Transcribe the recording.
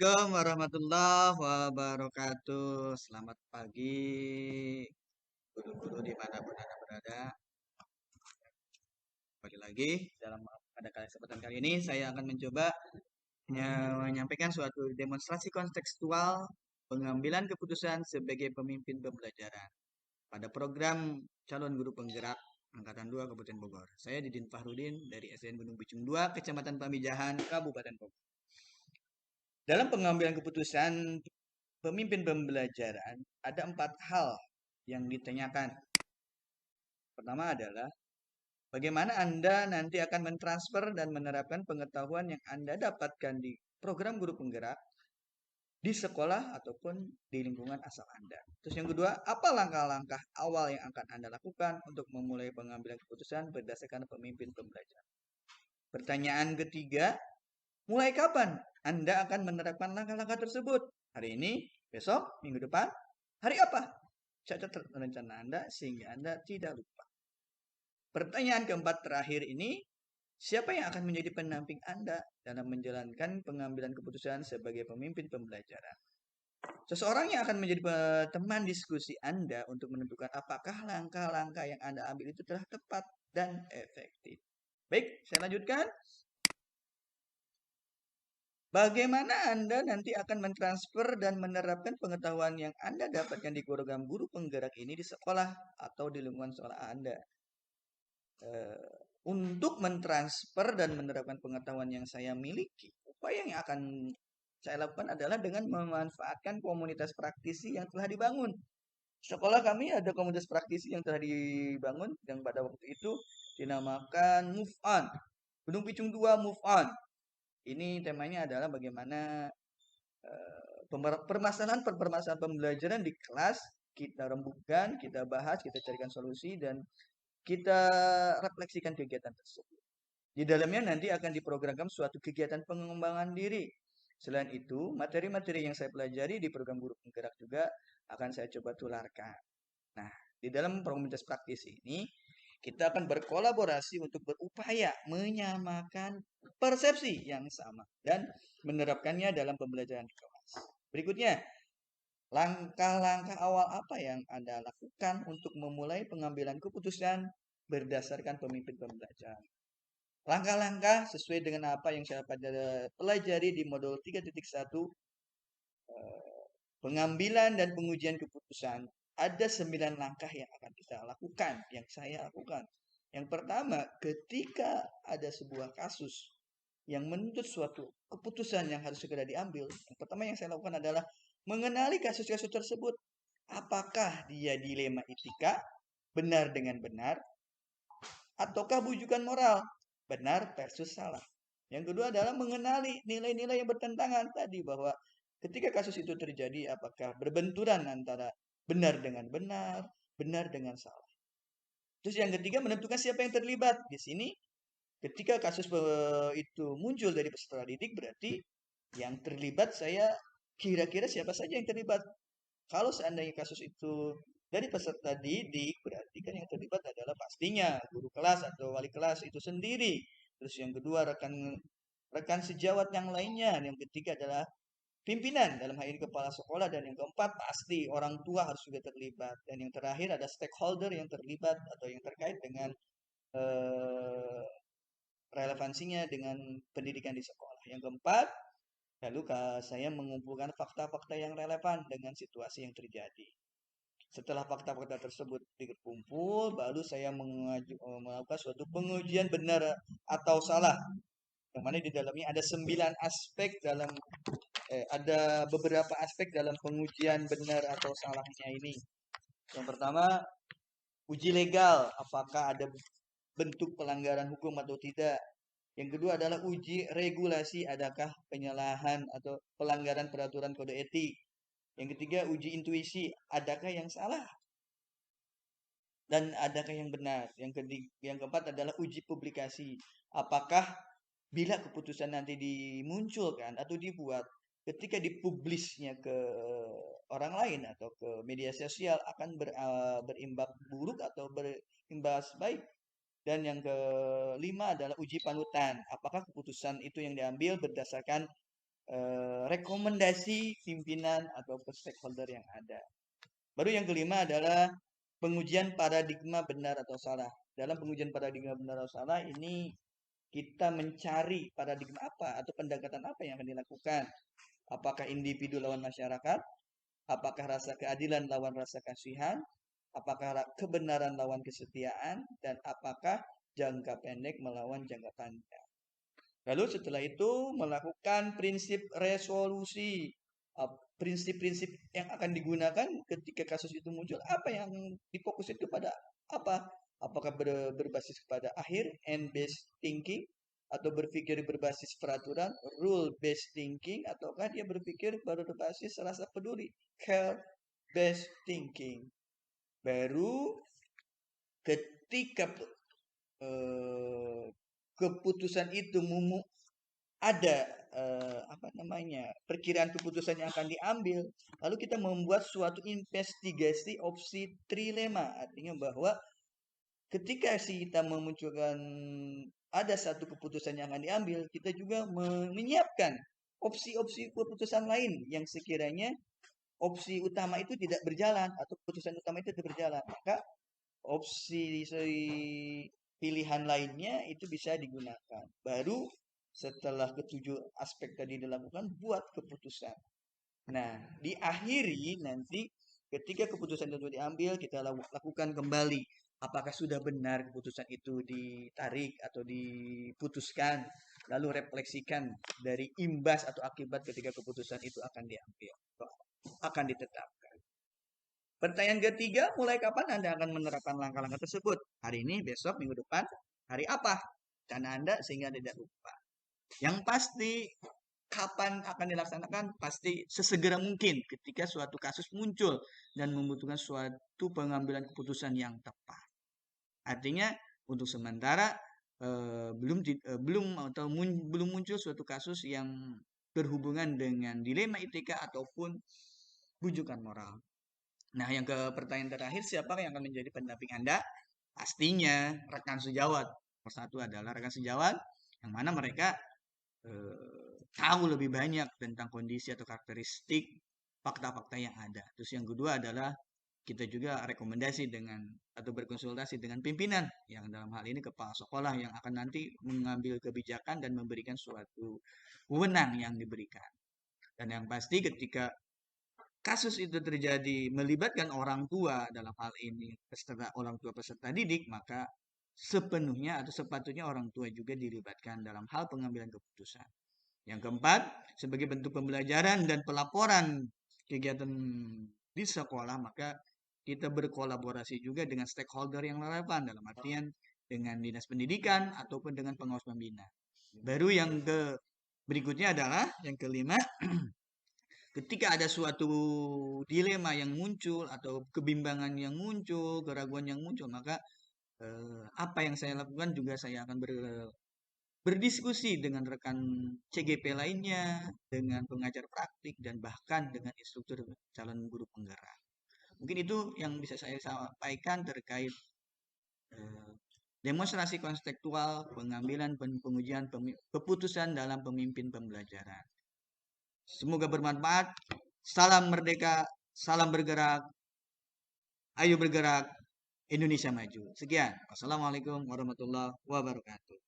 Assalamualaikum warahmatullahi wabarakatuh. Selamat pagi, guru-guru dimanapun Anda berada. Kembali lagi pada kesempatan kali ini saya akan mencoba menyampaikan suatu demonstrasi kontekstual pengambilan keputusan sebagai pemimpin pembelajaran pada program calon guru penggerak Angkatan 2 Kabupaten Bogor. Saya Didin Fahrudin dari SDN Gunung Bicung 2, Kecamatan Pamijahan, Kabupaten Bogor. Dalam pengambilan keputusan pemimpin pembelajaran, ada 4 hal yang ditanyakan. Pertama adalah, bagaimana Anda nanti akan mentransfer dan menerapkan pengetahuan yang Anda dapatkan di program guru penggerak di sekolah ataupun di lingkungan asal Anda. Terus yang kedua, apa langkah-langkah awal yang akan Anda lakukan untuk memulai pengambilan keputusan berdasarkan pemimpin pembelajaran. Pertanyaan ketiga, mulai kapan Anda akan menerapkan langkah-langkah tersebut? Hari ini, besok, minggu depan, hari apa? Catat rencana Anda sehingga Anda tidak lupa. Pertanyaan keempat terakhir ini, siapa yang akan menjadi pendamping Anda dalam menjalankan pengambilan keputusan sebagai pemimpin pembelajaran? Seseorang yang akan menjadi teman diskusi Anda untuk menentukan apakah langkah-langkah yang Anda ambil itu telah tepat dan efektif. Baik, saya lanjutkan. Bagaimana Anda nanti akan mentransfer dan menerapkan pengetahuan yang Anda dapatkan di program guru penggerak ini di sekolah atau di lingkungan sekolah Anda? Untuk mentransfer dan menerapkan pengetahuan yang saya miliki, upaya yang akan saya lakukan adalah dengan memanfaatkan komunitas praktisi yang telah dibangun. Sekolah kami ada komunitas praktisi yang telah dibangun yang pada waktu itu dinamakan Move On. Gunung Picung 2 Move On. Ini temanya adalah bagaimana permasalahan pembelajaran di kelas kita rembukan, kita bahas, kita carikan solusi dan kita refleksikan kegiatan tersebut. Di dalamnya nanti akan diprogramkan suatu kegiatan pengembangan diri. Selain itu, materi-materi yang saya pelajari di program guru penggerak juga akan saya coba tularkan. Nah, di dalam komunitas praktis ini, kita akan berkolaborasi untuk berupaya menyamakan persepsi yang sama dan menerapkannya dalam pembelajaran di kelas. Berikutnya, langkah-langkah awal apa yang Anda lakukan untuk memulai pengambilan keputusan berdasarkan pemimpin pembelajaran? Langkah-langkah sesuai dengan apa yang saya pelajari di modul 3.1 pengambilan dan pengujian keputusan. Ada 9 langkah yang akan kita lakukan, yang saya lakukan. Yang pertama, ketika ada sebuah kasus yang menuntut suatu keputusan yang harus segera diambil, yang pertama yang saya lakukan adalah mengenali kasus-kasus tersebut. Apakah dia dilema etika, benar dengan benar, ataukah bujukan moral, benar versus salah. Yang kedua adalah mengenali nilai-nilai yang bertentangan tadi, bahwa ketika kasus itu terjadi apakah berbenturan antara benar dengan benar, benar dengan salah. Terus yang ketiga menentukan siapa yang terlibat. Di sini ketika kasus itu muncul dari peserta didik, berarti yang terlibat saya kira-kira siapa saja yang terlibat. Kalau seandainya kasus itu dari peserta didik, berarti kan yang terlibat adalah pastinya guru kelas atau wali kelas itu sendiri. Terus yang kedua rekan rekan sejawat yang lainnya. Yang ketiga adalah pimpinan, dalam hal ini kepala sekolah. Dan yang keempat pasti orang tua harus juga terlibat. Dan yang terakhir ada stakeholder yang terlibat atau yang terkait dengan eh, relevansinya dengan pendidikan di sekolah. Yang keempat, lalu saya mengumpulkan fakta-fakta yang relevan dengan situasi yang terjadi. Setelah fakta-fakta tersebut dikumpul, baru saya melakukan suatu pengujian benar atau salah. Yang mana di dalamnya ada 9 aspek ada beberapa aspek dalam pengujian benar atau salahnya ini. Yang pertama, uji legal, apakah ada bentuk pelanggaran hukum atau tidak. Yang kedua adalah uji regulasi, adakah penyalahan atau pelanggaran peraturan kode etik. Yang ketiga, uji intuisi, adakah yang salah dan adakah yang benar. Yang keempat adalah uji publikasi, apakah bila keputusan nanti dimunculkan atau dibuat, ketika dipublisnya ke orang lain atau ke media sosial akan berimbas buruk atau berimbas baik. Dan yang kelima adalah uji panutan, apakah keputusan itu yang diambil berdasarkan rekomendasi pimpinan atau stakeholder yang ada. Baru yang kelima adalah pengujian paradigma benar atau salah. Dalam pengujian paradigma benar atau salah ini kita mencari paradigma apa atau pendekatan apa yang akan dilakukan. Apakah individu lawan masyarakat? Apakah rasa keadilan lawan rasa kasihan? Apakah kebenaran lawan kesetiaan? Dan apakah jangka pendek melawan jangka panjang? Lalu setelah itu melakukan prinsip resolusi. Prinsip-prinsip yang akan digunakan ketika kasus itu muncul, apa yang difokus itu pada apa? Apakah berbasis kepada akhir, end-based thinking, atau berpikir berbasis peraturan, rule-based thinking, ataukah dia berpikir berbasis rasa peduli, care-based thinking. Baru ketika keputusan itu ada apa namanya perkiraan keputusan yang akan diambil, lalu kita membuat suatu investigasi opsi trilema, artinya bahwa ketika kita memunculkan ada satu keputusan yang akan diambil, kita juga menyiapkan opsi-opsi keputusan lain yang sekiranya opsi utama itu tidak berjalan atau keputusan utama itu tidak berjalan, maka opsi pilihan lainnya itu bisa digunakan. Baru setelah ketujuh aspek tadi dilakukan, buat keputusan. Nah, diakhiri nanti ketika keputusan itu diambil, kita lakukan kembali. Apakah sudah benar keputusan itu ditarik atau diputuskan? Lalu refleksikan dari imbas atau akibat ketika keputusan itu akan diambil, akan ditetapkan. Pertanyaan ketiga, mulai kapan Anda akan menerapkan langkah-langkah tersebut? Hari ini, besok, minggu depan, hari apa? Karena Anda sehingga tidak lupa. Yang pasti, kapan akan dilaksanakan? Pasti sesegera mungkin ketika suatu kasus muncul dan membutuhkan suatu pengambilan keputusan yang tepat. Artinya, untuk sementara belum muncul suatu kasus yang berhubungan dengan dilema etika ataupun bujukan moral. Nah, yang ke pertanyaan terakhir, siapa yang akan menjadi pendamping Anda? Pastinya rekan sejawat. Nomor satu adalah rekan sejawat, yang mana mereka tahu lebih banyak tentang kondisi atau karakteristik fakta-fakta yang ada. Terus yang kedua adalah kita juga rekomendasi dengan atau berkonsultasi dengan pimpinan yang dalam hal ini kepala sekolah yang akan nanti mengambil kebijakan dan memberikan suatu wewenang yang diberikan. Dan yang pasti ketika kasus itu terjadi melibatkan orang tua dalam hal ini orang tua peserta didik, maka sepenuhnya atau sepatutnya orang tua juga dilibatkan dalam hal pengambilan keputusan. Yang keempat, sebagai bentuk pembelajaran dan pelaporan kegiatan di sekolah, maka kita berkolaborasi juga dengan stakeholder yang relevan dalam artian dengan dinas pendidikan ataupun dengan pengawas pembina. Baru yang berikutnya adalah yang kelima, ketika ada suatu dilema yang muncul atau kebimbangan yang muncul, keraguan yang muncul, maka apa yang saya lakukan juga saya akan berdiskusi dengan rekan CGP lainnya, dengan pengajar praktik, dan bahkan dengan instruktur calon guru penggerak. Mungkin itu yang bisa saya sampaikan terkait demonstrasi konstekstual, pengambilan pengujian keputusan dalam pemimpin pembelajaran. Semoga bermanfaat. Salam merdeka, salam bergerak, ayo bergerak, Indonesia maju. Sekian. Wassalamualaikum warahmatullahi wabarakatuh.